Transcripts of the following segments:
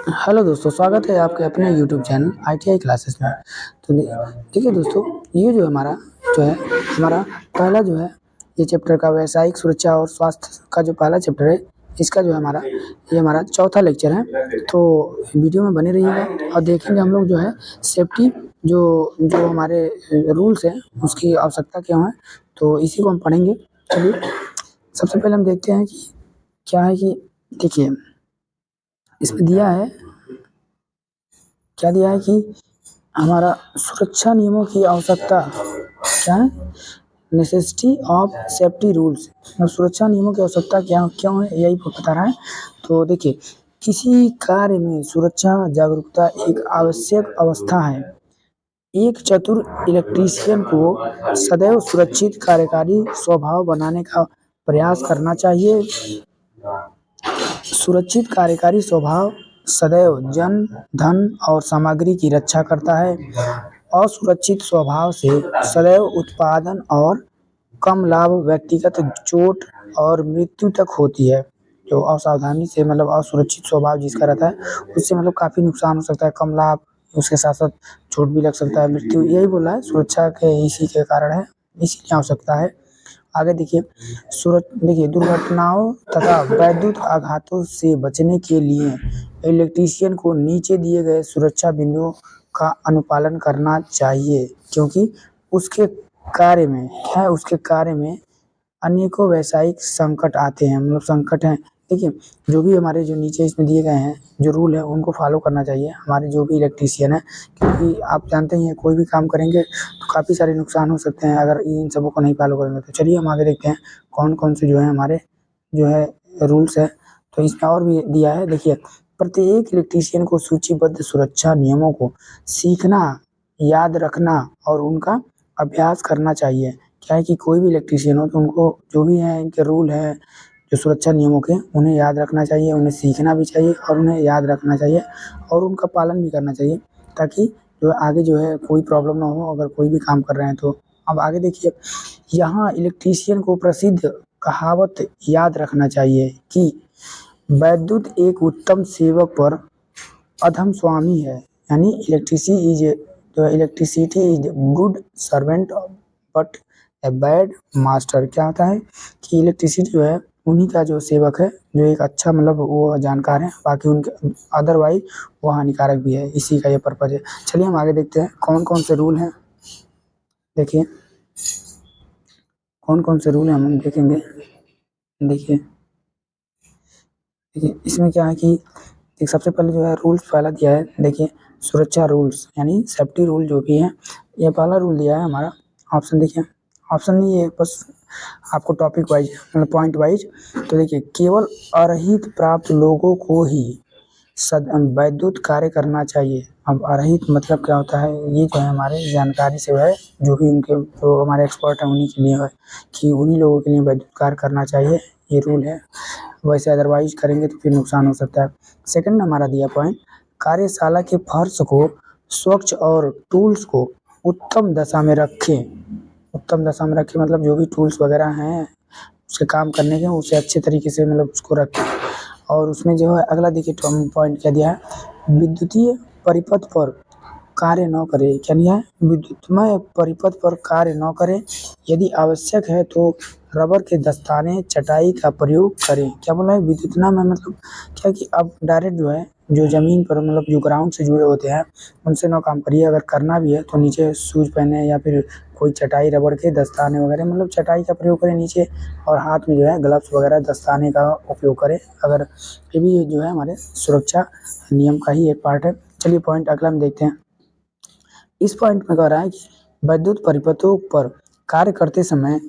Hello दोस्तों, स्वागत है आपके अपने यूट्यूब चैनल ITI क्लासेस में। तो देखिए दोस्तों, ये जो है हमारा पहला जो है ये चैप्टर का व्यावसायिक सुरक्षा और स्वास्थ्य का जो पहला चैप्टर है, इसका जो है ये हमारा चौथा लेक्चर है। तो वीडियो में बने रहिएगा और देखेंगे हम लोग जो है सेफ्टी जो जो हमारे रूल्स हैं उसकी आवश्यकता क्यों है, तो इसी को हम पढ़ेंगे। चलिए सबसे पहले हम देखते हैं कि क्या है कि देखिए इसमें क्या दिया है कि हमारा सुरक्षा नियमों की आवश्यकता क्या है, नेसेसिटी ऑफ सेफ्टी रूल्स, मतलब सुरक्षा नियमों की आवश्यकता क्या क्यों है, यही बता रहा है। तो देखिए, किसी कार्य में सुरक्षा जागरूकता एक आवश्यक अवस्था है। एक चतुर इलेक्ट्रीशियन को सदैव सुरक्षित कार्यकारी स्वभाव बनाने का प्रयास करना चाहिए। सुरक्षित कार्यकारी स्वभाव सदैव जन, धन और सामग्री की रक्षा करता है। असुरक्षित स्वभाव से सदैव उत्पादन और कम लाभ, व्यक्तिगत चोट और मृत्यु तक होती है। जो असावधानी से मतलब असुरक्षित स्वभाव जिसका रहता है उससे मतलब काफ़ी नुकसान हो सकता है, कम लाभ, उसके साथ साथ चोट भी लग सकता है, मृत्यु, यही बोला है सुरक्षा के इसी के कारण है, इसी की आवश्यकता है। आगे देखिए दुर्घटनाओं तथा वैद्युत आघातों से बचने के लिए इलेक्ट्रीशियन को नीचे दिए गए सुरक्षा बिंदुओं का अनुपालन करना चाहिए, क्योंकि उसके कार्य में अनेकों व्यावसायिक संकट आते हैं, मतलब संकट हैं। देखिए, जो भी हमारे जो नीचे इसमें दिए गए हैं जो रूल है उनको फॉलो करना चाहिए हमारे जो भी इलेक्ट्रीशियन है, क्योंकि आप जानते ही हैं कोई भी काम करेंगे तो काफ़ी सारे नुकसान हो सकते हैं अगर इन सबों को नहीं फॉलो करेंगे। तो चलिए हम आगे देखते हैं कौन कौन से जो है हमारे जो है रूल्स है। तो इसमें और भी दिया है, देखिए, प्रत्येक इलेक्ट्रीशियन को सूचीबद्ध सुरक्षा नियमों को सीखना, याद रखना और उनका अभ्यास करना चाहिए। क्या है कि कोई भी इलेक्ट्रीशियन हो तो उनको जो भी है इनके रूल हैं जो सुरक्षा नियमों के, उन्हें याद रखना चाहिए, उन्हें सीखना भी चाहिए और उन्हें याद रखना चाहिए और उनका पालन भी करना चाहिए, ताकि जो आगे जो है कोई प्रॉब्लम ना हो अगर कोई भी काम कर रहे हैं तो। अब आगे देखिए, यहाँ इलेक्ट्रीशियन को प्रसिद्ध कहावत याद रखना चाहिए कि वैद्युत एक उत्तम सेवक पर अधम स्वामी है, यानी electricity is good servant but a bad master. क्या होता है कि इलेक्ट्रिसिटी जो है उन्हीं का जो सेवक है, जो एक अच्छा मतलब वो जानकार है, बाकी उनके अदरवाइज वो हानिकारक भी है, इसी का ये पर्पज है। चलिए हम आगे देखते हैं कौन कौन से रूल हैं। देखिए कौन कौन से रूल हैं हम देखेंगे। देखिए देखिए इसमें क्या है कि एक सबसे पहले जो है रूल्स पहला दिया है, देखिए सुरक्षा रूल्स यानी सेफ्टी रूल जो भी है, ये पहला रूल दिया है हमारा। ऑप्शन देखिए, ऑप्शन नहीं है बस आपको टॉपिक वाइज मतलब पॉइंट वाइज। तो देखिए, केवल अर्हित प्राप्त लोगों को ही वैद्युत कार्य करना चाहिए। अब अर्हित मतलब क्या होता है, ये जो है हमारे जानकारी से है, जो भी उनके जो हमारे एक्सपर्ट हैं उन्हीं के लिए है कि उन्हीं लोगों के लिए वैद्युत कार्य करना चाहिए, ये रूल है। वैसे अदरवाइज करेंगे तो फिर नुकसान हो सकता है। सेकंड हमारा दिया पॉइंट, कार्यशाला के फर्श को स्वच्छ और टूल्स को उत्तम दशा में रखें। उत्तम दशा में रखें मतलब जो भी टूल्स वगैरह हैं उसके काम करने के उसे अच्छे तरीके से मतलब उसको रखें। और उसमें जो है अगला देखिए पॉइंट क्या दिया है, विद्युतीय परिपथ पर कार्य न करें। क्या दिया है, विद्युतमय परिपथ पर कार्य न करें, यदि आवश्यक है तो रबर के दस्ताने चटाई का प्रयोग करें। क्या बोला है, विद्युतना में मतलब क्या कि अब डायरेक्ट जो है जो ज़मीन पर मतलब जो ग्राउंड से जुड़े होते हैं उनसे ना काम करिए, अगर करना भी है तो नीचे शूज पहने या फिर कोई चटाई रबड़ के दस्ताने वगैरह मतलब चटाई का प्रयोग करें नीचे, और हाथ में जो है ग्लव्स वगैरह दस्ताने का उपयोग करें। अगर ये भी जो है हमारे सुरक्षा नियम का ही एक पार्ट है। चलिए पॉइंट अगला हम देखते हैं। इस पॉइंट में कह रहा है कि विद्युत परिपथों पर कार्य करते समय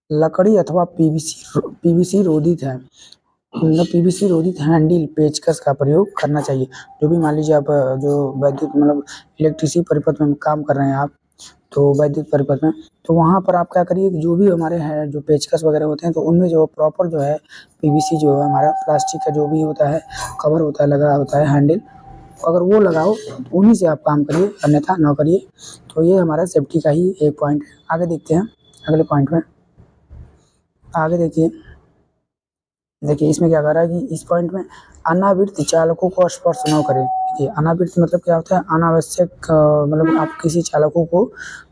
लकड़ी अथवा पीवीसी रोधित है, मतलब पीवीसी रोधित हैंडल पेचकस का प्रयोग करना चाहिए। जो भी मान लीजिए आप जो वैद्युत मतलब इलेक्ट्रिसिटी परिपथ में काम कर रहे हैं आप, तो वैद्युत परिपथ में, तो वहाँ पर आप क्या करिए कि जो भी हमारे हैं जो पेचकस वगैरह होते हैं तो उनमें जो प्रॉपर जो है पीवीसी जो है हमारा प्लास्टिक का जो भी होता है कवर होता है, लगा होता है हैंडल, अगर वो लगाओ तो उन्हीं से आप काम करिए, अन्यथा ना करिए। तो ये हमारा सेफ्टी का ही एक पॉइंट है। आगे देखते हैं अगले पॉइंट में। आगे देखिए इसमें क्या कर रहा है कि इस पॉइंट में अनावृत्त चालकों को स्पर्श न करें। देखिए अनावृत्त मतलब क्या होता है, अनावश्यक मतलब आप किसी चालकों को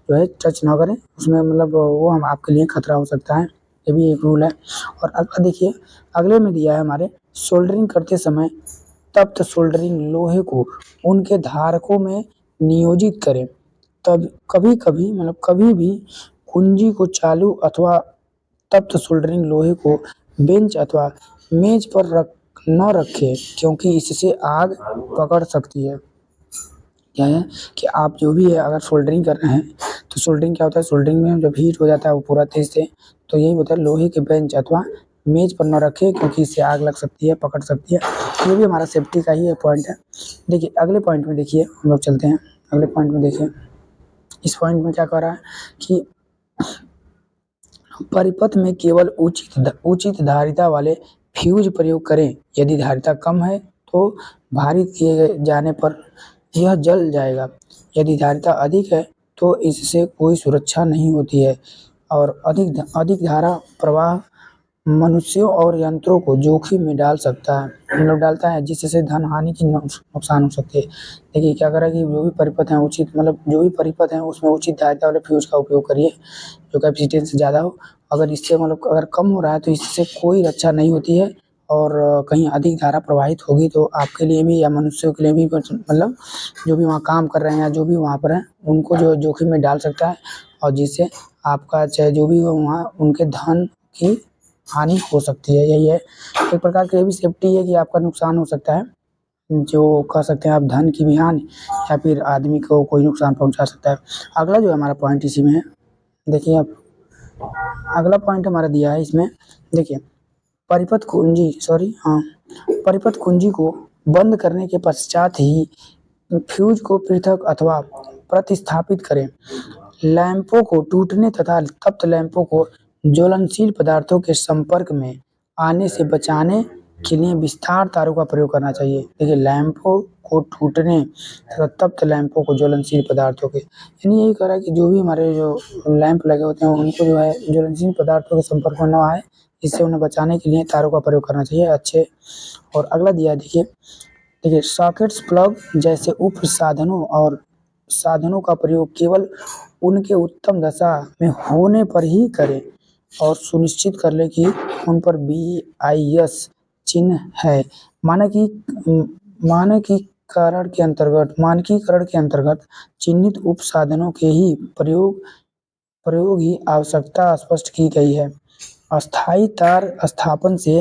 जो है टच ना करें, उसमें मतलब वो हम आपके लिए खतरा हो सकता है, ये भी एक रूल है। और अगला देखिए, अगले में दिया है हमारे, सोल्डरिंग करते समय तप्त सोल्डरिंग लोहे को उनके धारकों में नियोजित करें। तब कभी कभी मतलब कभी भी कुंजी को चालू अथवा तप्त सोल्डरिंग लोहे को बेंच अथवा मेज पर न रखें, क्योंकि इससे आग पकड़ सकती है। क्या है कि आप जो भी है अगर सोल्डरिंग कर रहे हैं, तो सोल्डरिंग क्या होता है, सोल्डरिंग में जब हीट हो जाता है वो पूरा तेज से, तो यही होता है लोहे के बेंच अथवा मेज पर न रखें, क्योंकि इससे आग लग सकती है, पकड़ सकती है। ये भी हमारा सेफ्टी का ही एक पॉइंट है। देखिए अगले पॉइंट में देखिए, हम लोग चलते हैं अगले पॉइंट में। देखिए इस पॉइंट में क्या कह रहा है कि परिपथ में केवल उचित धारिता वाले फ्यूज प्रयोग करें। यदि धारिता कम है तो भारित किए जाने पर यह जल जाएगा। यदि धारिता अधिक है तो इससे कोई सुरक्षा नहीं होती है, और अधिक धारा प्रवाह मनुष्यों और यंत्रों को जोखिम में डाल सकता है, मतलब डालता है, जिससे धन हानि की नुकसान हो सकती है। देखिए क्या करें कि जो भी परिपथ है उचित, मतलब जो भी परिपथ है उसमें उचित धारिता वाले फ्यूज का उपयोग करिए, जो कैपेसिटेंस ज़्यादा हो। अगर इससे मतलब अगर कम हो रहा है तो इससे कोई रक्षा नहीं होती है, और कहीं अधिक धारा प्रवाहित होगी तो आपके लिए भी या मनुष्यों के लिए भी मतलब जो भी वहाँ काम कर रहे हैं या जो भी वहाँ पर हैं उनको जो जोखिम में डाल सकता है, और जिससे आपका चाहे जो भी हो वहाँ उनके धन की हानि हो सकती है। यही है एक प्रकार की ये भी सेफ्टी है कि आपका नुकसान हो सकता है, जो कह सकते हैं आप धन की भी हानि, या फिर आदमी को कोई नुकसान पहुंचा सकता है। अगला जो है हमारा पॉइंट इसी में है, देखिए आप अगला पॉइंट हमारा दिया है इसमें। देखिए परिपथ कुंजी सॉरी हाँ परिपथ कुंजी को बंद करने के पश्चात ही फ्यूज को पृथक अथवा प्रतिस्थापित करें। लैंपों को टूटने तथा तप्त लैंपों को ज्वलनशील पदार्थों के संपर्क में आने से बचाने के लिए विस्तार तारों का प्रयोग करना चाहिए। देखिए लैंपों को टूटने तथा तप्त लैंपों को ज्वलनशील पदार्थों के, यानी यही कह रहा है कि जो भी हमारे जो लैंप लगे होते हैं उनको जो है ज्वलनशील पदार्थों के संपर्क में न आए, इससे उन्हें बचाने के लिए तारों का प्रयोग करना चाहिए अच्छे। और अगला दिया है देखिए, सॉकेट्स प्लग जैसे उप साधनों और साधनों का प्रयोग केवल उनके उत्तम दशा में होने पर ही करें, और सुनिश्चित कर लें कि उन पर BIS चिन्ह है। मानकी मानकीकरण के अंतर्गत चिन्हित उप साधनों के ही प्रयोग ही आवश्यकता स्पष्ट की गई है। अस्थायी तार स्थापन से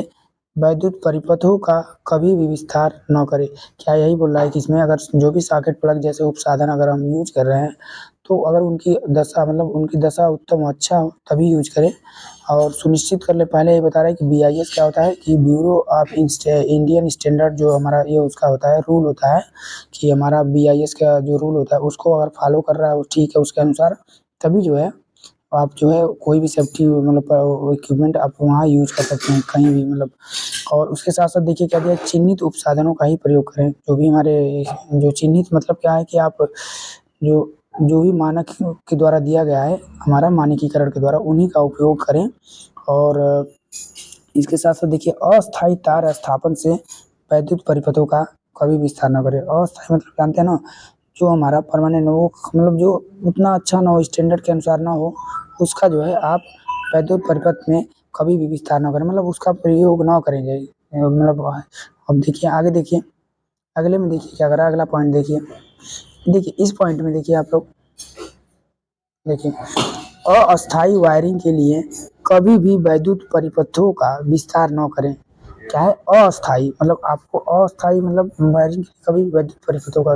वैद्युत परिपथों का कभी भी विस्तार न करें। क्या यही बोल रहा है कि इसमें अगर जो भी सॉकेट प्लग जैसे उपसाधन अगर हम यूज कर रहे हैं, तो अगर उनकी दशा उत्तम अच्छा हो तभी यूज करें, और सुनिश्चित कर ले। पहले ये बता रहा है कि BIS क्या होता है कि ब्यूरो ऑफ इंडियन स्टैंडर्ड, जो हमारा ये उसका होता है रूल होता है, कि हमारा BIS का जो रूल होता है उसको अगर फॉलो कर रहा है वो ठीक है, उसके अनुसार तभी जो है आप जो है कोई भी सेफ्टी मतलब इक्विपमेंट आप वहाँ यूज कर सकते हैं कहीं भी मतलब। और उसके साथ साथ देखिए क्या दिया, चिन्हित उपसाधनों का ही प्रयोग करें। जो भी हमारे जो चिन्हित मतलब क्या है कि आप जो जो भी मानक के द्वारा दिया गया है, हमारा मानकीकरण के द्वारा, उन्हीं का उपयोग करें। और इसके साथ साथ देखिए अस्थायी तार स्थापन से वैद्युत परिपथों का कभी विस्तार न करें। अस्थायी मतलब जानते हैं ना, जो हमारा परमानेंट वो मतलब जो उतना अच्छा ना हो, स्टैंडर्ड के अनुसार ना हो, उसका जो है आप वैद्युत परिपथ में कभी भी विस्तार ना करें, मतलब उसका प्रयोग ना करें मतलब। अब देखिए आगे देखिए, अगले में देखिए क्या कर रहा है, अगला पॉइंट देखिए। देखिए इस पॉइंट में देखिए आप लोग देखिए, अस्थायी वायरिंग के लिए कभी भी वैद्युत परिपथों का विस्तार न करें। क्या है अस्थायी, मतलब आपको अस्थायी मतलब वायरिंग कभी भी वैद्युत परिपथों का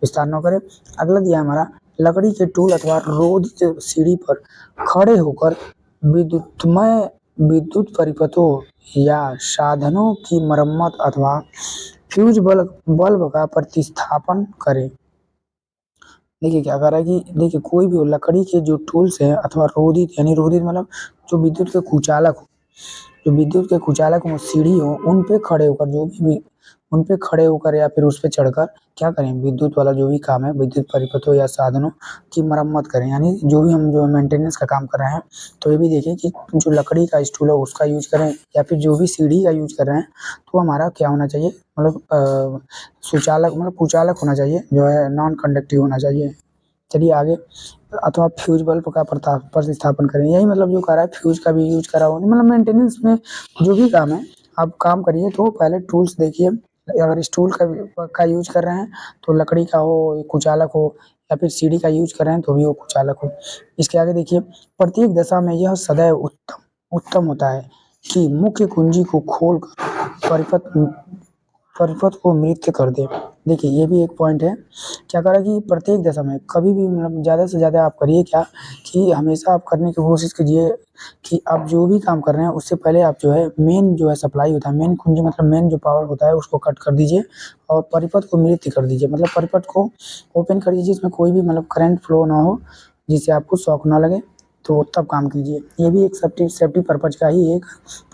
विस्तार न करें। अगला दिया हमारा, लकड़ी के टूल अथवा रोधित सीढ़ी पर खड़े होकर विद्युत परिपथों या साधनों की मरम्मत अथवा फ्यूज बल्ब का प्रतिस्थापन करें। देखिए क्या कर रहा है कि देखिए कोई भी लकड़ी के जो टूल्स हैं अथवा रोधित, यानी रोधित मतलब जो विद्युत के कुचालक हो, जो विद्युत के कुचालक हो, सीढ़ी हो, उन पे खड़े होकर जो भी उन पे खड़े होकर या फिर उस पे चढ़कर क्या करें, विद्युत वाला जो भी काम है, विद्युत परिपथों या साधनों की मरम्मत करें। यानी जो भी हम जो मेंटेनेंस का काम कर रहे हैं, तो ये भी देखें कि जो लकड़ी का स्टूल है उसका यूज़ करें या फिर जो भी सीढ़ी का यूज़ कर रहे हैं, तो हमारा क्या होना चाहिए, मतलब सुचालक मतलब कुचालक होना चाहिए, जो है नॉन कंडक्टिव होना चाहिए। चलिए आगे, अथवा फ्यूज बल्ब का प्रतिस्थापन करें। यही मतलब जो कह रहा है फ्यूज का भी यूज करा हो, मतलब मेंटेनेंस में जो भी काम है आप काम करिए तो पहले टूल्स देखिए। अगर स्टूल का यूज कर रहे हैं तो लकड़ी का हो, कुचालक हो, या फिर सीढ़ी का यूज कर रहे हैं तो भी वो कुचालक हो। इसके आगे देखिए, प्रत्येक दशा में यह सदैव उत्तम उत्तम होता है कि मुख्य कुंजी को खोल कर परिपथ परिपथ को मृत कर दे। देखिए ये भी एक पॉइंट है। क्या करा कि प्रत्येक दशा में कभी भी मतलब ज़्यादा से ज़्यादा आप करिए क्या, कि हमेशा आप करने की कोशिश कीजिए कि आप जो भी काम कर रहे हैं उससे पहले आप जो है मेन जो है सप्लाई होता है, मेन कुंजी मतलब मेन जो पावर होता है उसको कट कर दीजिए और परिपथ को मृत कर दीजिए, मतलब परिपथ को ओपन कर दीजिए, इसमें कोई भी मतलब करंट फ्लो ना हो जिससे आपको शॉक ना लगे, तो तब काम कीजिए। ये भी एक सेफ्टी सेफ्टी पर्पज का ही एक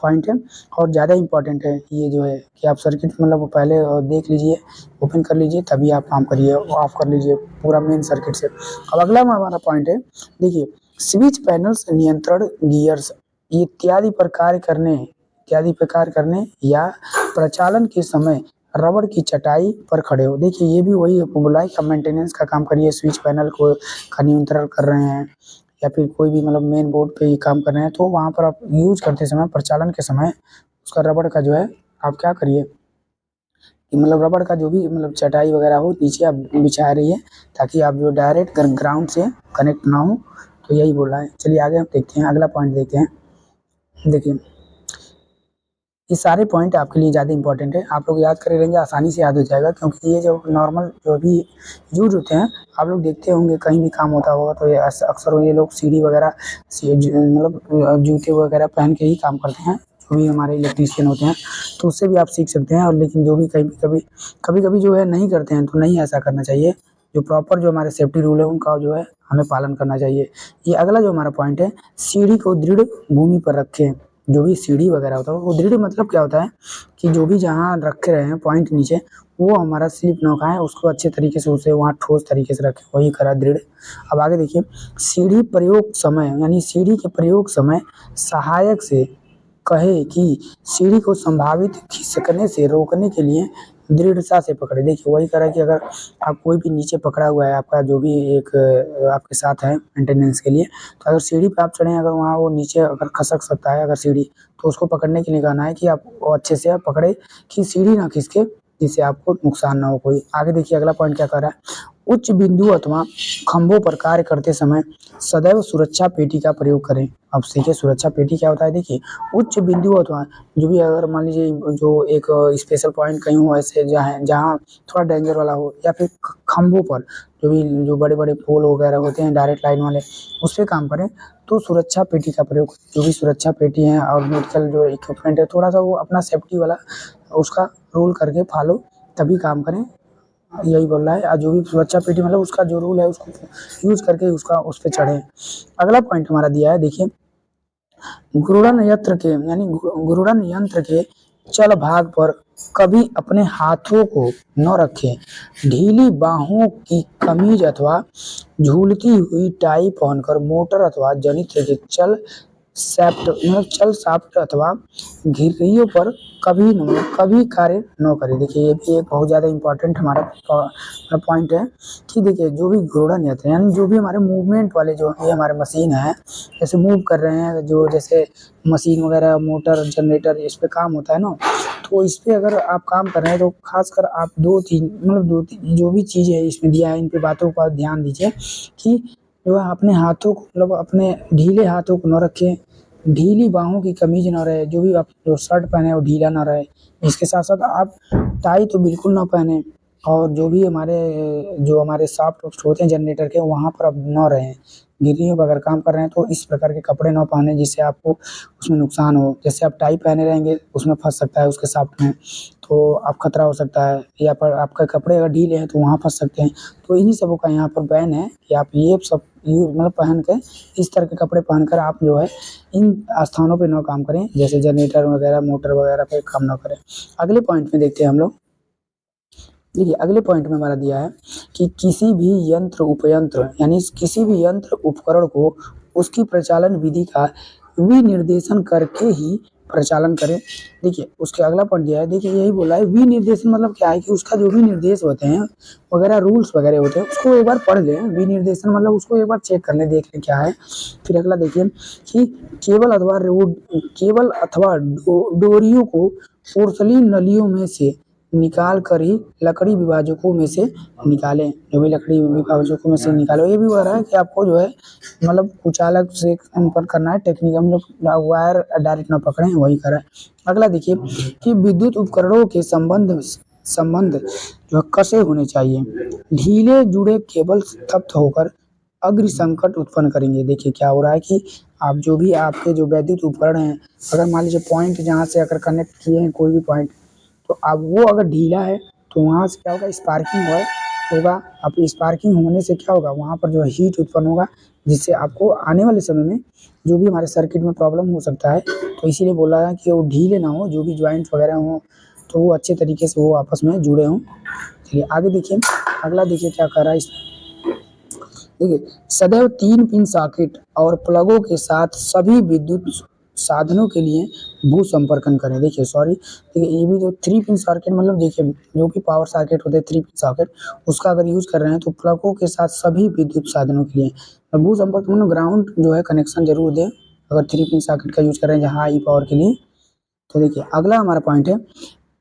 पॉइंट है और ज़्यादा इम्पॉर्टेंट है ये जो है कि आप सर्किट मतलब पहले देख लीजिए, ओपन कर लीजिए, तभी आप काम करिए, ऑफ कर लीजिए पूरा मेन सर्किट से। अब अगला हमारा पॉइंट है, देखिए स्विच पैनल्स, नियंत्रण गियर्स इत्यादि पर कार्य करने या प्रचालन के समय रबड़ की चटाई पर खड़े हो। देखिए ये भी वही आपको बोला है कि मेंटेनेंस का काम करिए, स्विच पैनल को का नियंत्रण कर रहे हैं या फिर कोई भी मतलब मेन बोर्ड पे ही काम कर रहे हैं, तो वहाँ पर आप यूज करते समय, प्रचालन के समय उसका रबड़ का जो है आप क्या करिए कि मतलब रबड़ का जो भी मतलब चटाई वगैरह हो नीचे आप बिछा रही है, ताकि आप जो डायरेक्ट ग्राउंड से कनेक्ट ना हो। तो यही बोला है। चलिए आगे हम देखते हैं, अगला पॉइंट देखते हैं। देखिए ये सारे पॉइंट आपके लिए ज़्यादा इंपॉर्टेंट है, आप लोग याद करे रहेंगे आसानी से याद हो जाएगा, क्योंकि ये जो नॉर्मल जो भी यूज होते हैं आप लोग देखते होंगे कहीं भी काम होता होगा तो ये अक्सर ये लोग सीढ़ी वगैरह मतलब जूते वगैरह पहन के ही काम करते हैं, जो भी हमारे इलेक्ट्रीशियन होते हैं, तो उससे भी आप सीख सकते हैं। और लेकिन जो भी कभी कभी जो है नहीं करते हैं, तो नहीं ऐसा करना चाहिए। जो प्रॉपर जो हमारे सेफ्टी रूल है उनका जो है हमें पालन करना चाहिए। ये अगला जो हमारा पॉइंट है, सीढ़ी को दृढ़ भूमि पर रखें। जो भी सीढ़ी वगैरह होता है वो दृढ़ मतलब क्या होता है कि जो भी जहाँ रख रहे हैं पॉइंट नीचे, वो हमारा स्लिप ना खाए, उसको अच्छे तरीके से उसे वहाँ ठोस तरीके से रखें, वही करा दृढ़। अब आगे देखिए, सीढ़ी प्रयोग समय यानी सीढ़ी के प्रयोग समय सहायक से कहे कि सीढ़ी को संभावित खिसकने से रोकने के लिए दृढ़ता से पकड़े। देखिए वही करा कि अगर आप कोई भी नीचे पकड़ा हुआ है आपका जो भी एक आपके साथ है मेंटेनेंस के लिए, तो अगर सीढ़ी पे आप चढ़े, अगर वहाँ वो नीचे अगर खसक सकता है अगर सीढ़ी, तो उसको पकड़ने के लिए कहना है कि आप वो अच्छे से आप पकड़े कि सीढ़ी ना खिसके, जिससे आपको नुकसान ना हो कोई। आगे देखिए अगला पॉइंट क्या कर रहा है, उच्च बिंदु अथवा खंभों पर कार्य करते समय सदैव सुरक्षा पेटी का प्रयोग करें। अब सीखिए सुरक्षा पेटी क्या होता है। देखिए उच्च बिंदु अथवा जो भी अगर मान लीजिए जो एक स्पेशल पॉइंट कहीं हो ऐसे जहाँ जहाँ थोड़ा डेंजर वाला हो, या फिर खंभों पर जो भी जो बड़े बड़े पोल वगैरह होते हैं डायरेक्ट लाइन वाले, उस पर काम करें तो सुरक्षा पेटी का प्रयोग। जो भी सुरक्षा पेटी है और मेडिकल जो इक्विपमेंट है, थोड़ा सा वो अपना सेफ्टी वाला उसका रूल करके फॉलो तभी काम करें, यही बोल रहा है। और जो भी सुरक्षा पेटी मतलब उसका जो रूल है उसको यूज करके उसका उस पर चढ़े। अगला पॉइंट हमारा दिया है, देखिए गुरुड़न यंत्र के चल भाग पर कभी अपने हाथों को न रखें। ढीली बाहों की कमीज अथवा झूलती हुई टाई पहनकर मोटर अथवा जनित्र के चल साफ्ट अथवा घिरियों पर कभी कार्य न करें। देखिए ये भी एक बहुत ज़्यादा इंपॉर्टेंट हमारा पॉइंट है कि देखिए जो भी घूर्णन यंत्र यानी जो भी हमारे मूवमेंट वाले जो भी हमारे मशीन है, जैसे मूव कर रहे हैं, जो जैसे मशीन वगैरह मोटर जनरेटर इस पे काम होता है ना, तो इस पे अगर आप काम कर रहे हैं तो खासकर आप दो तीन जो भी चीज़ें है इसमें दिया है इन पे बातों का ध्यान दीजिए कि जो है अपने हाथों को मतलब अपने ढीले हाथों को न रखें, ढीली बाहों की कमीज ना रहे, जो भी आप जो शर्ट पहने वो ढीला ना रहे। इसके साथ साथ आप टाई तो बिल्कुल ना पहने, और जो हमारे सॉफ्ट होते हैं जनरेटर के वहाँ पर अब न रहें। गिल्लियों पर अगर काम कर रहे हैं तो इस प्रकार के कपड़े ना पहने जिससे आपको उसमें नुकसान हो। जैसे आप टाई पहने रहेंगे उसमें फंस सकता है उसके शाफ्ट में, तो आप खतरा हो सकता है, या पर आपके कपड़े अगर ढीले हैं तो वहाँ फंस सकते हैं। तो इन्हीं सबों का यहाँ पर बैन है कि आप ये सब मतलब पहन के इस तरह के कपड़े पहनकर आप जो है इन स्थानों पे न काम करें, जैसे जनरेटर वगैरह मोटर वगैरह पे काम ना करें। अगले पॉइंट में देखते हैं हम लोग, देखिए अगले पॉइंट में हमारा दिया है कि किसी भी यंत्र उपयंत्र यानी किसी भी यंत्र उपकरण को उसकी प्रचालन विधि का विनिर्देशन करके ही प्रचालन करें। देखिए उसके अगला पॉइंट दिया है, देखिए यही बोला है विनिर्देशन मतलब क्या है कि उसका जो भी निर्देश होते हैं वगैरह रूल्स वगैरह होते हैं उसको एक बार पढ़ लें। विनिर्देशन मतलब उसको एक बार चेक कर लें, देख लें क्या है। फिर अगला देखिए कि केबल अथवा डोरियों को पोर्सलीन नलियों में से निकाल कर ही लकड़ी विभाजकों में से निकालें। जो भी लकड़ी विभाजकों में से निकालो, ये भी हो रहा है कि आपको जो है मतलब कुचालक से संपर्क करना है, टेक्निक हम लोग वायर डायरेक्ट ना पकड़े वही करें। अगला देखिए कि विद्युत उपकरणों के संबंध जो है कसे होने चाहिए। ढीले जुड़े केबल तप्त होकर अग्नि संकट उत्पन्न करेंगे। देखिए क्या हो रहा है कि आप जो भी आपके जो वैद्युत उपकरण हैं, अगर मान लीजिए पॉइंट जहाँ से अगर कनेक्ट किए हैं कोई भी पॉइंट, तो अब वो अगर ढीला है तो वहाँ से क्या होगा, स्पार्किंग होगा। अब स्पार्किंग होने से क्या होगा, वहाँ पर जो है हीट उत्पन्न होगा, जिससे आपको आने वाले समय में जो भी हमारे सर्किट में प्रॉब्लम हो सकता है। तो इसीलिए बोला है कि वो ढीले ना हो, जो भी ज्वाइंट वगैरह हो तो वो अच्छे तरीके से वो आपस में जुड़े हों। चलिए आगे देखिए, अगला देखिए क्या कर रहा है इसमें। देखिए सदैव 3 पिन सॉकेट और प्लगों के साथ सभी विद्युत साधनों के लिए भू संपर्कन करें। देखिए सॉरी, देखिए ये भी जो 3 पिन सॉकेट मतलब देखिए जो भी पावर सॉकेट होते हैं 3 पिन सॉकेट, उसका अगर यूज कर रहे हैं तो प्लगों के साथ सभी विद्युत साधनों के लिए भू संपर्क मतलब ग्राउंड जो है कनेक्शन जरूर दें अगर 3 पिन सॉकेट का यूज कर रहे हैं जहाँ हाई पावर के लिए। तो देखिए अगला हमारा पॉइंट है,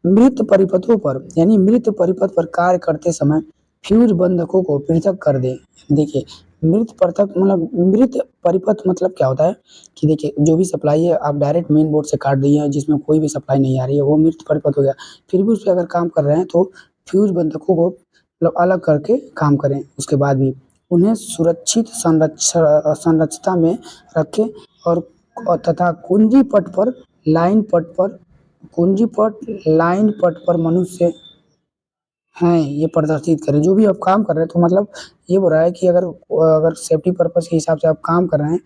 मृत परिपथों पर यानी मृत परिपथ पर कार्य करते समय फ्यूज बंधकों को पृथक कर दें। देखिए मृत पृथक मतलब मृत परिपथ मतलब क्या होता है कि देखिए जो भी सप्लाई है आप डायरेक्ट मेन बोर्ड से काट दिए हैं जिसमें कोई भी सप्लाई नहीं आ रही है, वो मृत परिपथ हो गया। फिर भी उस पर अगर काम कर रहे हैं तो फ्यूज बंधकों को मतलब अलग करके काम करें। उसके बाद भी उन्हें सुरक्षित संरचना में रखें और तथा कुंजी पट लाइन पट पर मनुष्य हैं ये प्रदर्शित करें। जो भी आप काम कर रहे हैं तो मतलब ये बोल रहा है कि अगर सेफ्टी पर्पज के हिसाब से आप काम कर रहे हैं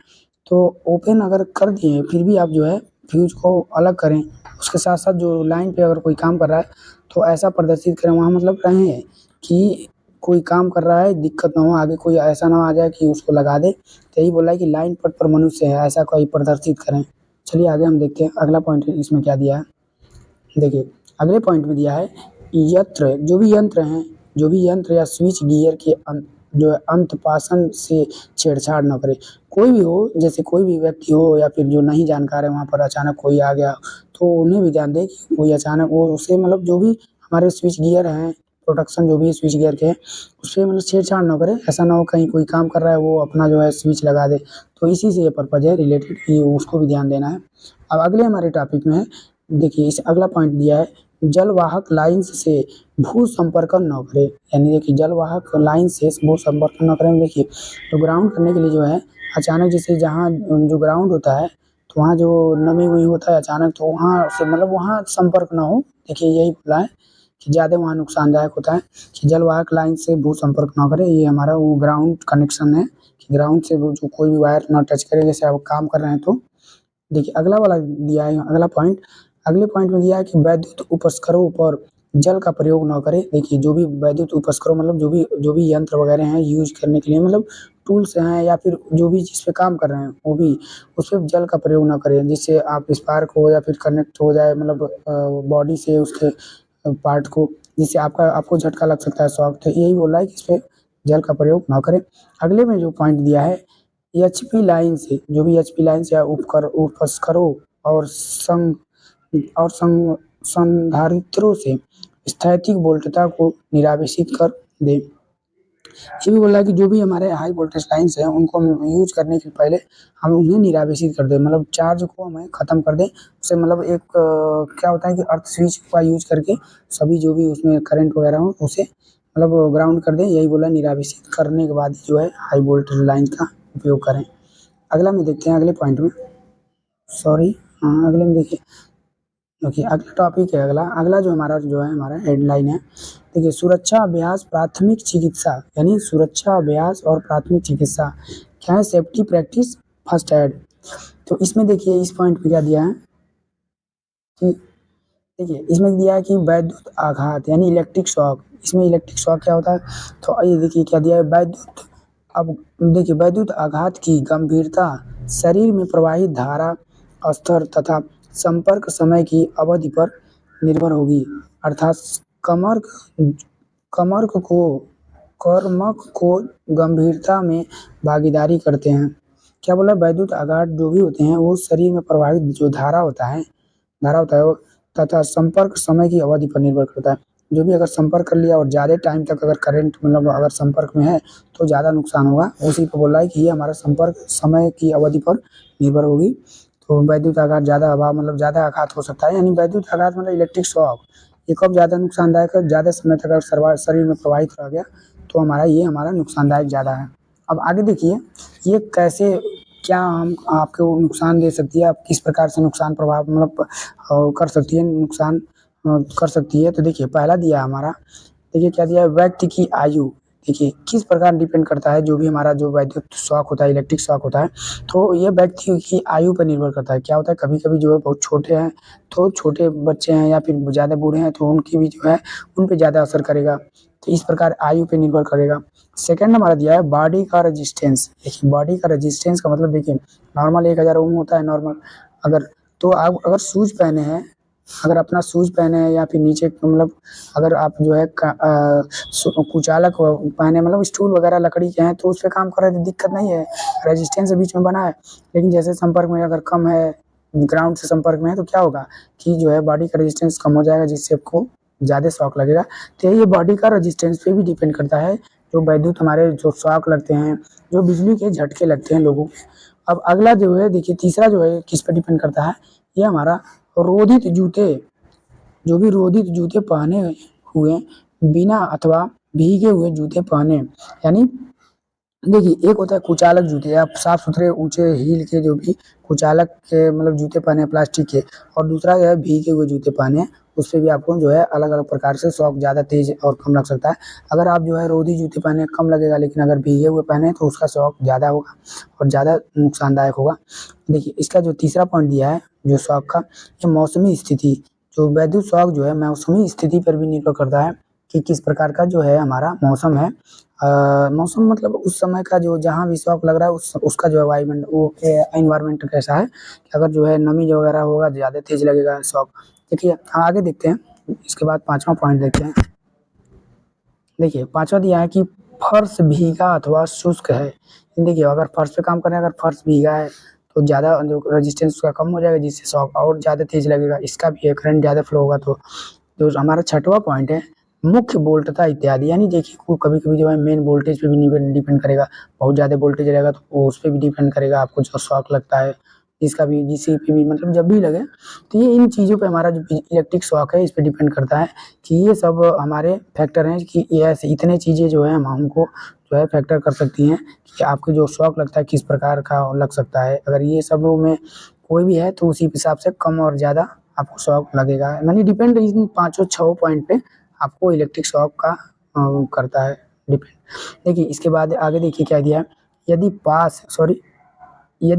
तो ओपन अगर कर दिए फिर भी आप जो है फ्यूज को अलग करें। उसके साथ साथ जो लाइन पे अगर कोई काम कर रहा है तो ऐसा प्रदर्शित करें वहाँ मतलब रहे कि कोई काम कर रहा है दिक्कत ना हो, आगे कोई ऐसा ना आ जाए कि उसको लगा दे। तो यही बोला है कि लाइन पट पर मनुष्य है ऐसा कोई प्रदर्शित करें। चलिए आगे हम देखते हैं अगला पॉइंट इसमें क्या दिया है। देखिए अगले पॉइंट में दिया है जो भी यंत्र या स्विच गियर के जो है अंतपासन से छेड़छाड़ न करे। कोई भी हो, जैसे कोई भी व्यक्ति हो या फिर जो नहीं जानकार है वहाँ पर अचानक कोई आ गया तो उन्हें भी ध्यान दें कि कोई अचानक वो उसे मतलब जो भी हमारे स्विच गियर हैं प्रोटेक्शन जो भी स्विच गियर के हैं उससे मतलब छेड़छाड़ न करे। ऐसा ना हो कहीं कोई काम कर रहा है वो अपना जो है स्विच लगा दे। तो इसी से ये पर्पज है रिलेटेड कि उसको भी ध्यान देना है। अब अगले हमारे टॉपिक में है, देखिए इस अगला पॉइंट दिया है जलवाहक लाइन्स से भू संपर्कन न करें। यानी देखिए जलवाहक लाइन से भू संपर्कन न करें। देखिए तो ग्राउंड करने के लिए जो है अचानक जैसे जहाँ जो ग्राउंड होता है तो वहाँ जो नमी वमी होता है अचानक तो वहाँ से मतलब वहाँ संपर्क ना हो। देखिए यही बोला है कि ज़्यादा वहाँ नुकसानदायक होता है कि जलवाहक लाइन से भू संपर्क ना करें। ये हमारा वो ग्राउंड कनेक्शन है कि ग्राउंड से वो जो कोई भी वायर ना टच करे जैसे आप काम कर रहे हैं तो। देखिए अगला वाला दिया है अगला पॉइंट, अगले पॉइंट में दिया है कि वैद्युत उपस्करों पर जल का प्रयोग न करें। देखिए जो भी वैद्युत उपस्करों मतलब जो भी यंत्र वगैरह हैं यूज करने के लिए मतलब टूल्स हैं या फिर जो भी जिस पे काम कर रहे हैं वो भी उस पे जल का प्रयोग ना करें जिससे आप स्पार्क हो या फिर कनेक्ट हो जाए मतलब बॉडी से उसके पार्ट को, जिससे आपको झटका लग सकता है शॉक। तो यही बोला है कि इस पे जल का प्रयोग ना करें। अगले में जो पॉइंट दिया है एचपी लाइन से जो भी एचपी लाइन से उपस्करों और संधारित्रों से स्थैतिक वोल्टता को निरावेशित कर दें। ये भी बोला है कि जो भी हमारे हाई वोल्टेज लाइन्स हैं उनको हम यूज करने के पहले हम उन्हें निरावेशित कर दें मतलब चार्ज को हमें ख़त्म कर दें। उससे मतलब एक क्या होता है कि अर्थ स्विच का यूज करके सभी जो भी उसमें करंट वगैरह हो उसे मतलब ग्राउंड कर दें। यही बोला निरावेशित करने के बाद जो है हाई वोल्टेज लाइन का उपयोग करें। अगला में देखते हैं अगले पॉइंट में, सॉरी हाँ अगले में देखिए अगला टॉपिक है अगला जो है हमारा हेडलाइन है। देखिए सुरक्षा अभ्यास प्राथमिक चिकित्सा यानी सुरक्षा अभ्यास और प्राथमिक चिकित्सा क्या है, सेफ्टी प्रैक्टिस फर्स्ट एड। तो इसमें देखिए इस पॉइंट पे क्या दिया है कि देखिए इसमें दिया है कि वैद्युत आघात यानी इलेक्ट्रिक शॉक इसमें इलेक्ट्रिक शॉक क्या होता है, तो ये देखिए क्या दिया है, वैद्युत। अब देखिए वैद्युत आघात की गंभीरता शरीर में प्रवाहित धारा स्तर तथा संपर्क समय की अवधि पर निर्भर होगी, अर्थात कमर कमर को कर्मक को गंभीरता में भागीदारी करते हैं। क्या बोला, वैद्युत आघात जो भी होते हैं वो शरीर में प्रवाहित जो धारा होता है वो तथा संपर्क समय की अवधि पर निर्भर करता है। जो भी अगर संपर्क कर लिया और ज़्यादा टाइम तक अगर करंट मतलब अगर संपर्क में है तो ज़्यादा नुकसान होगा, उसी पे बोल रहा है कि ये हमारा संपर्क समय की अवधि पर निर्भर होगी। तो वैद्युत आघात ज़्यादा अभाव मतलब ज़्यादा आघात हो सकता है, यानी वैद्युत आघात मतलब इलेक्ट्रिक शॉक ये कब ज़्यादा नुकसानदायक है, ज़्यादा समय तक अगर शरीर में प्रवाहित रह गया तो हमारा नुकसानदायक ज़्यादा है। अब आगे देखिए ये कैसे क्या हम आपको नुकसान दे सकती है, आप किस प्रकार से नुकसान प्रभाव मतलब कर सकती है, नुकसान कर सकती है। तो देखिए पहला दिया है हमारा, देखिए क्या दिया है, व्यक्ति की आयु। देखिए किस प्रकार डिपेंड करता है जो भी हमारा जो वैद्युत शॉक होता है, इलेक्ट्रिक शॉक होता है, तो ये व्यक्ति की आयु पर निर्भर करता है। क्या होता है कभी कभी जो है बहुत छोटे हैं तो छोटे बच्चे हैं या फिर ज़्यादा बूढ़े हैं तो उनकी भी जो है उन पे ज़्यादा असर करेगा, तो इस प्रकार आयु पे निर्भर करेगा। सेकंड हमारा दिया है बॉडी का रेजिस्टेंस। देखिए बॉडी का रेजिस्टेंस का मतलब देखिए नॉर्मल 1000 ओम होता है नॉर्मल, अगर तो आप अगर शूज पहने हैं, अगर अपना शूज पहने हैं या फिर नीचे मतलब अगर आप जो है कुचालक पहने मतलब स्टूल वगैरह लकड़ी के हैं तो उस पर काम कर रहे थे दिक्कत नहीं है, रेजिस्टेंस बीच में बना है। लेकिन जैसे संपर्क में अगर कम है, ग्राउंड से संपर्क में है, तो क्या होगा कि जो है बॉडी का रेजिस्टेंस कम हो जाएगा जिससे आपको ज़्यादा शॉक लगेगा। तो ये बॉडी का रेजिस्टेंस पे भी डिपेंड करता है जो वैद्युत हमारे जो शॉक लगते हैं, जो बिजली के झटके लगते हैं लोगों के। अब अगला जो है देखिए तीसरा जो है किस पर डिपेंड करता है, ये हमारा रोधित जूते, जो भी रोधित जूते पहने हुए बिना अथवा भीगे हुए जूते पहने, यानी देखिए एक होता है कुचालक जूते, आप साफ सुथरे ऊंचे हील के जो भी कुचालक के मतलब जूते पहने हैं प्लास्टिक के, और दूसरा जो है भीगे हुए जूते पहने हैं, उस पर भी आपको जो है अलग अलग प्रकार से शॉक ज़्यादा तेज और कम लग सकता है। अगर आप जो है रोधी जूते पहने कम लगेगा, लेकिन अगर भीगे हुए पहने तो उसका शॉक ज़्यादा होगा और ज़्यादा नुकसानदायक होगा। देखिए इसका जो तीसरा पॉइंट दिया है जो शॉक का, ये मौसमी स्थिति, जो वैद्युत शॉक जो है मौसमी स्थिति पर भी निर्भर करता है कि किस प्रकार का जो है हमारा मौसम है। मौसम मतलब उस समय का जो जहाँ भी शौक लग रहा है उसका जो एनवायरमेंट वो एनवायरमेंट कैसा है, कि अगर जो है नमी जो वगैरह होगा ज़्यादा तेज लगेगा शौक। देखिए आगे देखते हैं, इसके बाद पांचवा पॉइंट देखते हैं। देखिए पांचवा दिया है कि फर्श भीगा अथवा शुष्क है। देखिए अगर फर्श पे काम कर रहे हैं, अगर फर्श भीगा है तो ज़्यादा जो रेजिस्टेंस उसका कम हो जाएगा जिससे शॉक और ज़्यादा तेज लगेगा, इसका भी है करंट ज़्यादा फ्लो होगा। तो हमारा छठवां पॉइंट है मुख्य वोल्टता इत्यादि, यानी देखिए कभी कभी जो है मेन वोल्टेज पे भी डिपेंड करेगा, बहुत ज़्यादा वोल्टेज रहेगा तो वो उस पर भी डिपेंड करेगा आपको जो शॉक लगता है, इसका भी जिसी पे भी मतलब जब भी लगे। तो ये इन चीज़ों पे हमारा जो इलेक्ट्रिक शॉक है इस पे डिपेंड करता है कि ये सब हमारे फैक्टर हैं कि ये ऐसे इतने चीज़ें जो है हम हमको जो है फैक्टर कर सकती हैं कि आपको जो शॉक लगता है किस प्रकार का लग सकता है। अगर ये सब में कोई भी है तो उसी हिसाब से कम और ज़्यादा आपको शॉक लगेगा, यानी डिपेंड इन पाँचों छः पॉइंट पे आपको इलेक्ट्रिक शॉक का करता है डिपेंड। देखिए इसके बाद आगे देखिए क्या दिया है, यदि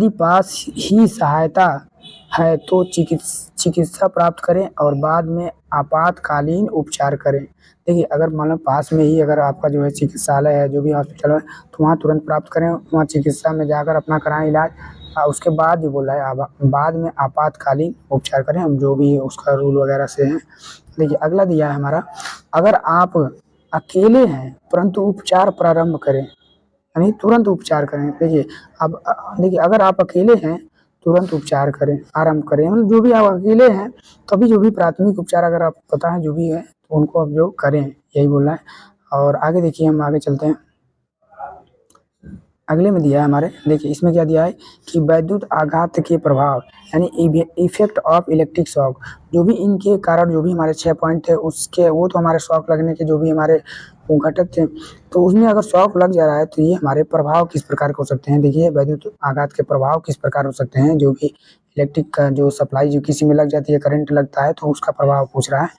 पास ही सहायता है तो चिकित्सा प्राप्त करें और बाद में आपातकालीन उपचार करें। देखिए अगर मान लो पास में ही अगर आपका जो है चिकित्सालय है जो भी हॉस्पिटल है तो वहाँ तुरंत प्राप्त करें, वहाँ चिकित्सा में जाकर अपना कराएं इलाज, उसके बाद जो बोला है बाद में आपातकालीन उपचार करें, हम जो भी उसका रूल वगैरह से हैं। देखिए अगला दिया है हमारा, अगर आप अकेले हैं परंतु उपचार प्रारंभ करें, यानी तुरंत उपचार करें। देखिए अब देखिए अगर आप अकेले हैं तुरंत उपचार करें, आरंभ करें, मतलब जो भी आप अकेले हैं तभी जो भी प्राथमिक उपचार अगर आपको पता है जो भी है तो उनको आप जो करें, यही बोलना है। और आगे देखिए हम आगे चलते हैं, अगले में दिया है हमारे, देखिए इसमें क्या दिया है कि वैद्युत आघात के प्रभाव यानी इफेक्ट ऑफ इलेक्ट्रिक शॉक, जो भी इनके कारण जो भी हमारे 6 पॉइंट थे उसके वो तो हमारे शॉक लगने के जो भी हमारे वो घटक थे, तो उसमें अगर शॉक लग जा रहा है तो ये हमारे प्रभाव किस प्रकार के हो सकते हैं। देखिए वैद्युत आघात के प्रभाव किस प्रकार हो सकते हैं, जो भी इलेक्ट्रिक का जो सप्लाई जो किसी में लग जाती है करंट लगता है तो उसका प्रभाव पूछ रहा है,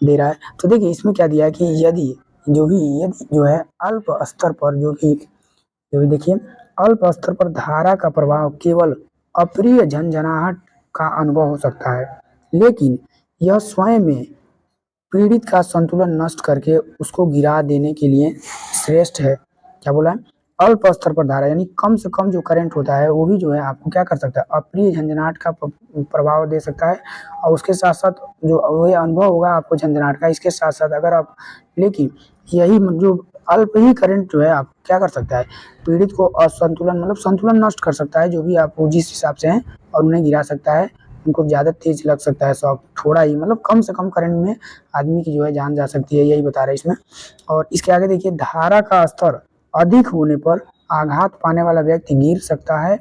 दे रहा है। तो देखिए इसमें क्या दिया है कि यदि जो है अल्प स्तर पर जो भी देखिए अल्प स्तर पर धारा का प्रभाव केवल अप्रिय झंझनाहट का अनुभव हो सकता है, लेकिन यह स्वयं में पीड़ित का संतुलन नष्ट करके उसको गिरा देने के लिए श्रेष्ठ है। क्या बोला है? अल्प स्तर पर धारा यानी कम से कम जो करंट होता है वो भी जो है आपको क्या कर सकता है, अप्रिय झंझनाहट का प्रभाव दे सकता है। और उसके साथ साथ जो वही अनुभव होगा आपको झंझनाहट का, इसके साथ साथ अगर आप, लेकिन यही जो अल्प ही करंट जो है आप क्या कर सकता है, पीड़ित को असंतुलन मतलब संतुलन नष्ट कर सकता है, जो भी आप जिस हिसाब से हैं, और उन्हें गिरा सकता है। उनको ज़्यादा तेज लग सकता है शॉक, थोड़ा ही मतलब कम से कम करंट में आदमी की जो है जान जा सकती है, यही बता रहे हैं इसमें। और इसके आगे देखिए, धारा का स्तर अधिक होने पर आघात पाने वाला व्यक्ति गिर सकता है।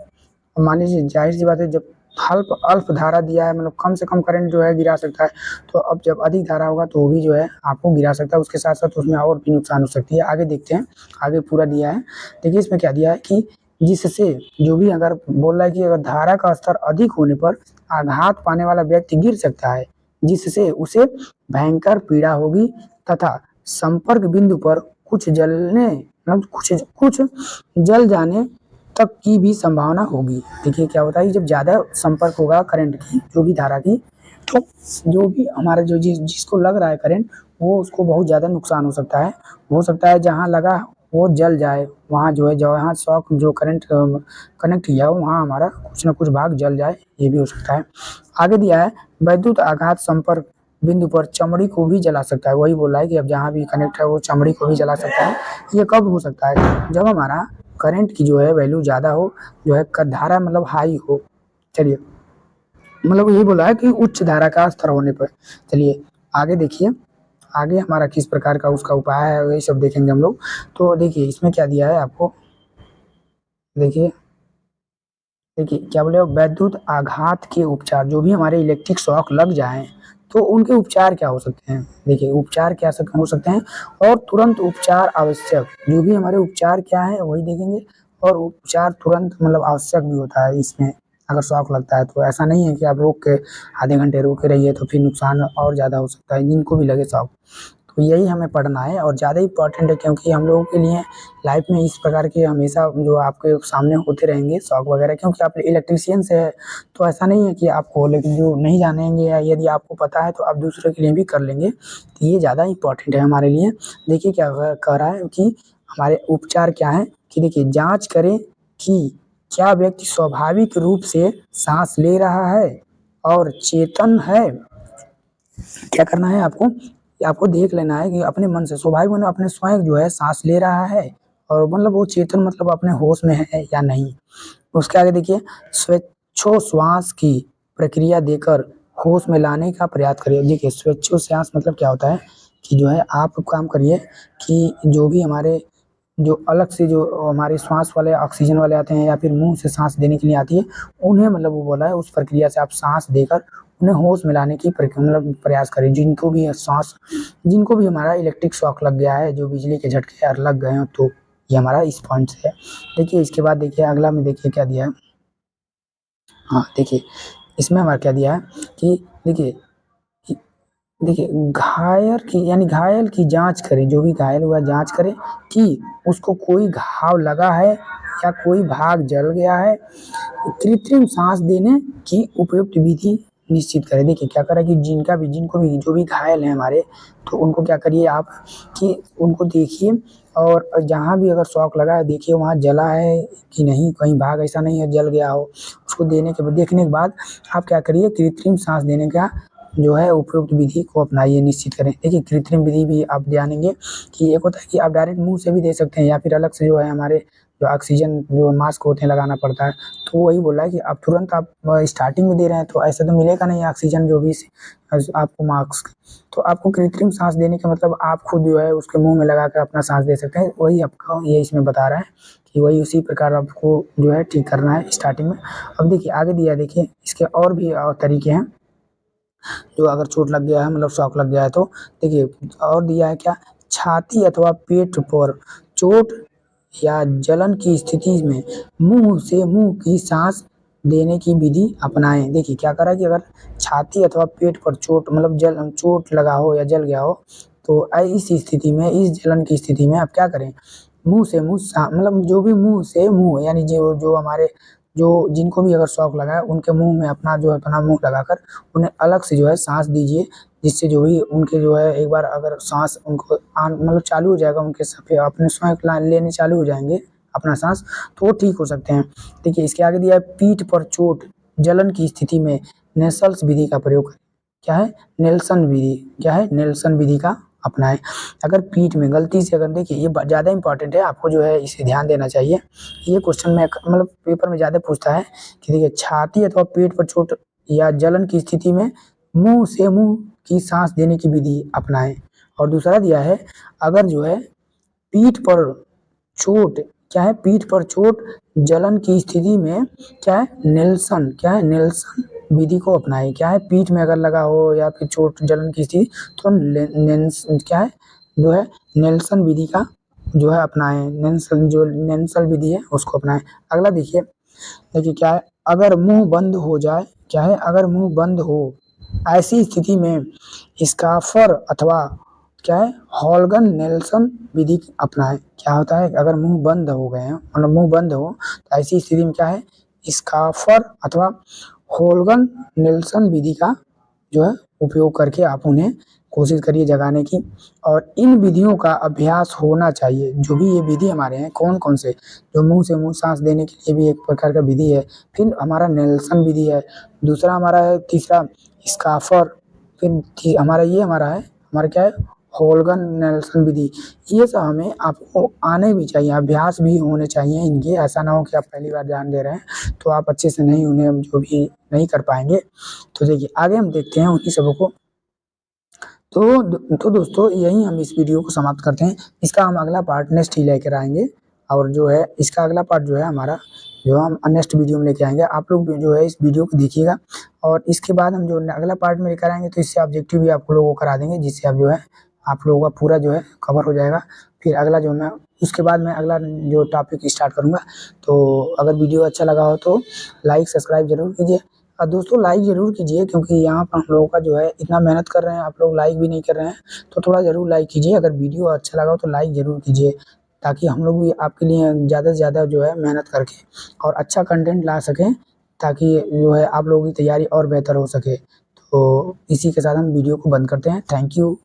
मान लीजिए जाहिर सी बात है, जब अल्प अल्प धारा दिया है मतलब कम से कम करंट जो है गिरा सकता है, तो अब जब अधिक धारा होगा तो वो भी जो है आपको गिरा सकता है। उसके साथ साथ उसमें और भी नुकसान हो सकती है। आगे देखते हैं, आगे पूरा दिया है। देखिए इसमें क्या दिया है कि जिससे जो भी अगर बोल रहा है कि अगर धारा का स्तर अधिक होने पर आघात पाने वाला व्यक्ति गिर सकता है, जिससे उसे भयंकर पीड़ा होगी तथा संपर्क बिंदु पर कुछ जलने मतलब कुछ जल जाने तक की भी संभावना होगी। देखिए क्या होता है, जब ज़्यादा संपर्क होगा करंट की, जो भी धारा की, तो जो भी हमारा जो जिसको लग रहा है करंट, वो उसको बहुत ज़्यादा नुकसान हो सकता है जहाँ लगा वो जल जाए, वहाँ जो है जहाँ शॉक जो करंट कनेक्ट किया हो वहाँ हमारा कुछ ना कुछ भाग जल जाए, ये भी हो सकता है। आगे दिया है, वैद्युत आघात संपर्क बिंदु पर चमड़ी को भी जला सकता है। वही बोला है कि अब जहाँ भी कनेक्ट है वो चमड़ी को भी जला सकता है। ये कब हो सकता है, जब हमारा करंट की जो है वैल्यू ज़्यादा हो, जो है धारा मतलब हाई हो। चलिए मतलब यही बोला है कि उच्च धारा का स्तर होने पर। चलिए आगे देखिए, आगे हमारा किस प्रकार का उसका उपाय है वही सब देखेंगे हम लोग। तो देखिए इसमें क्या दिया है आपको, देखिए देखिए क्या बोले, वैद्युत आघात के उपचार, जो भी हमारे इलेक्ट्रिक शॉक लग जाएं तो उनके उपचार क्या हो सकते हैं। देखिए उपचार क्या हो सकते हैं, और तुरंत उपचार आवश्यक, जो भी हमारे उपचार क्या है वही देखेंगे। और उपचार तुरंत मतलब आवश्यक भी होता है इसमें, अगर शॉक लगता है तो ऐसा नहीं है कि आप रोक के आधे घंटे रोके रहिए तो फिर नुकसान और ज़्यादा हो सकता है जिनको भी लगे शॉक। तो यही हमें पढ़ना है और ज़्यादा इंपॉर्टेंट है, क्योंकि हम लोगों के लिए लाइफ में इस प्रकार के हमेशा जो आपके सामने होते रहेंगे शौक वगैरह, क्योंकि आप इलेक्ट्रीशियन से है तो ऐसा नहीं है कि आपको, लेकिन जो नहीं जानेंगे या यदि आपको पता है तो आप दूसरे के लिए भी कर लेंगे, तो ये ज़्यादा इंपॉर्टेंट है हमारे लिए। देखिए क्या कह रहा है कि हमारे उपचार क्या है, कि देखिए जांच करें कि क्या व्यक्ति स्वाभाविक रूप से सांस ले रहा है और चेतन है। क्या करना है आपको, कि आपको देख लेना है कि अपने मन से स्वाभाविक मतलब अपने स्वयं जो है सांस ले रहा है, और मतलब वो चेतन मतलब अपने होश में है या नहीं। उसके आगे देखिए, स्वेच्छोश्वास की प्रक्रिया देकर होश में लाने का प्रयास करिए। देखिए स्वेच्छोश्वास मतलब क्या होता है, कि जो है आप काम करिए कि जो भी हमारे जो अलग से जो हमारे श्वास वाले ऑक्सीजन वाले आते हैं या फिर मुंह से सांस देने के लिए आती है, उन्हें मतलब वो बोला है उस प्रक्रिया से आप सांस देकर उन्हें होश में लाने की मतलब प्रयास करें। जिनको भी सांस, जिनको भी हमारा इलेक्ट्रिक शॉक लग गया है, जो बिजली के झटके यार लग गए हैं, तो ये हमारा इस पॉइंट से है। देखिए इसके बाद देखिए अगला में देखिए क्या दिया है। हाँ देखिए इसमें हमारा क्या दिया है, कि देखिए देखिए घायल की यानी घायल की जांच करें, जो भी घायल हुआ जांच करें कि उसको कोई घाव लगा है या कोई भाग जल गया है। कृत्रिम सांस देने की उपयुक्त विधि निश्चित करें। देखिए क्या करें कि जिनको भी जो भी घायल हैं हमारे, तो उनको क्या करिए आप, कि उनको देखिए और जहाँ भी अगर शॉक लगा है देखिए वहाँ जला है कि नहीं, कहीं भाग ऐसा नहीं है जल गया हो। उसको देखने के बाद आप क्या करिए, कृत्रिम सांस देने का जो है उपयुक्त विधि को अपनाइए, निश्चित करें। देखिए कृत्रिम विधि भी आप जानेंगे कि एक होता है कि आप डायरेक्ट मुंह से भी दे सकते हैं, या फिर अलग से जो है हमारे जो ऑक्सीजन जो मास्क होते हैं लगाना पड़ता है। तो वही बोला है कि आप तुरंत आप स्टार्टिंग में दे रहे हैं तो ऐसे तो मिलेगा नहीं ऑक्सीजन जो भी आपको मास्क। तो आपको कृत्रिम सांस देने का मतलब आप खुद जो है उसके मुंह में लगा कर अपना सांस दे सकते हैं, वही आपका ये इसमें बता रहा है कि वही उसी प्रकार आपको जो है ठीक करना है स्टार्टिंग में। अब देखिए आगे दिया, देखिए इसके और भी तरीके हैं, जो अगर चोट लग गया है मतलब शॉक लग गया है तो देखिए और दिया है क्या, छाती अथवा पेट पर चोट या जलन की स्थिति में मुंह से मुंह की सांस देने की विधि अपनाएं। देखिए क्या करा कि अगर छाती अथवा पेट पर चोट मतलब चोट लगा हो या जल गया हो, तो इस स्थिति में, इस जलन की स्थिति में आप क्या करें, मुंह से मुंह मतलब जो भी मुंह से मुंह यानी जो जो हमारे जो जिनको भी अगर शौक लगा है उनके मुंह में अपना जो है अपना मुंह लगाकर उन्हें अलग से जो है सांस दीजिए, जिससे जो भी उनके जो है एक बार अगर सांस उनको मतलब चालू हो जाएगा, उनके सफे अपने स्वयं लेने चालू हो जाएंगे अपना सांस, तो वो ठीक हो सकते हैं। देखिए इसके आगे दिया है पीठ पर चोट जलन की स्थिति में नेसल्स विधि का प्रयोग करें। क्या है? नेल्सन विधि। क्या है? नेल्सन विधि का अपनाएं। अगर पीठ में गलती से अगर देखिए ये ज़्यादा इंपॉर्टेंट है, आपको जो है इसे ध्यान देना चाहिए। ये क्वेश्चन में मतलब पेपर में ज़्यादा पूछता है कि देखिए छाती अथवा पेट पर चोट या जलन की स्थिति में मुंह से मुंह की सांस देने की विधि अपनाएं। और दूसरा दिया है अगर जो है पीठ पर चोट, क्या है? पीठ पर चोट जलन की स्थिति में क्या है? नेल्सन, क्या है? नेल्सन विधि को अपनाएं। क्या है? पीठ में अगर लगा हो या फिर चोट जलन की स्थिति तो क्या है जो है नेल्सन विधि का जो है अपनाएं। नेल्सन जो नेल्सन विधि है उसको अपनाएं। अगला देखिए, देखिए क्या है? अगर मुंह बंद हो जाए, क्या है? अगर मुंह बंद हो ऐसी स्थिति में स्काफर अथवा क्या है हॉलगन नेल्सन विधि अपनाएं। क्या होता है अगर मुंह बंद हो गए हैं, मतलब मुंह बंद हो तो ऐसी स्थिति में क्या है स्काफर अथवा होलगन नेल्सन विधि का जो है उपयोग करके आप उन्हें कोशिश करिए जगाने की। और इन विधियों का अभ्यास होना चाहिए। जो भी ये विधि हमारे हैं कौन कौन से, जो मुंह से मुंह सांस देने के लिए भी एक प्रकार का विधि है, फिर हमारा नेल्सन विधि है, दूसरा हमारा है तीसरा स्काफर, फिर हमारा ये हमारा है हमारा क्या है होलगन नेल्सन विधि। ये सब हमें आपको आने भी चाहिए, अभ्यास भी होने चाहिए इनके। ऐसा ना हो कि आप पहली बार ध्यान दे रहे हैं तो आप अच्छे से नहीं उन्हें जो भी नहीं कर पाएंगे। तो देखिए आगे हम देखते हैं उन्हीं सबों को। तो दोस्तों यही हम इस वीडियो को समाप्त करते हैं। इसका हम अगला पार्ट नेक्स्ट ही लेकर आएंगे। और जो है इसका अगला पार्ट जो है हमारा जो हम नेक्स्ट वीडियो में लेके आएंगे। आप लोग जो है इस वीडियो को देखिएगा और इसके बाद हम जो अगला पार्ट में लेकर आएंगे तो इससे ऑब्जेक्टिव भी आप लोगों को करा देंगे, जिससे आप जो है आप लोगों का पूरा जो है कवर हो जाएगा। फिर अगला जो मैं उसके बाद मैं अगला जो टॉपिक स्टार्ट करूँगा। तो अगर वीडियो अच्छा लगा हो तो लाइक सब्सक्राइब जरूर कीजिए। और दोस्तों लाइक ज़रूर कीजिए, क्योंकि यहाँ पर हम लोगों का जो है इतना मेहनत कर रहे हैं, आप लोग लाइक भी नहीं कर रहे हैं। तो थोड़ा ज़रूर लाइक कीजिए। अगर वीडियो अच्छा लगा हो तो लाइक ज़रूर कीजिए, ताकि हम लोग भी आपके लिए ज़्यादा से ज़्यादा जो है मेहनत करके और अच्छा कंटेंट ला सकें, ताकि जो है आप लोगों की तैयारी और बेहतर हो सके। तो इसी के साथ हम वीडियो को बंद करते हैं। Thank you.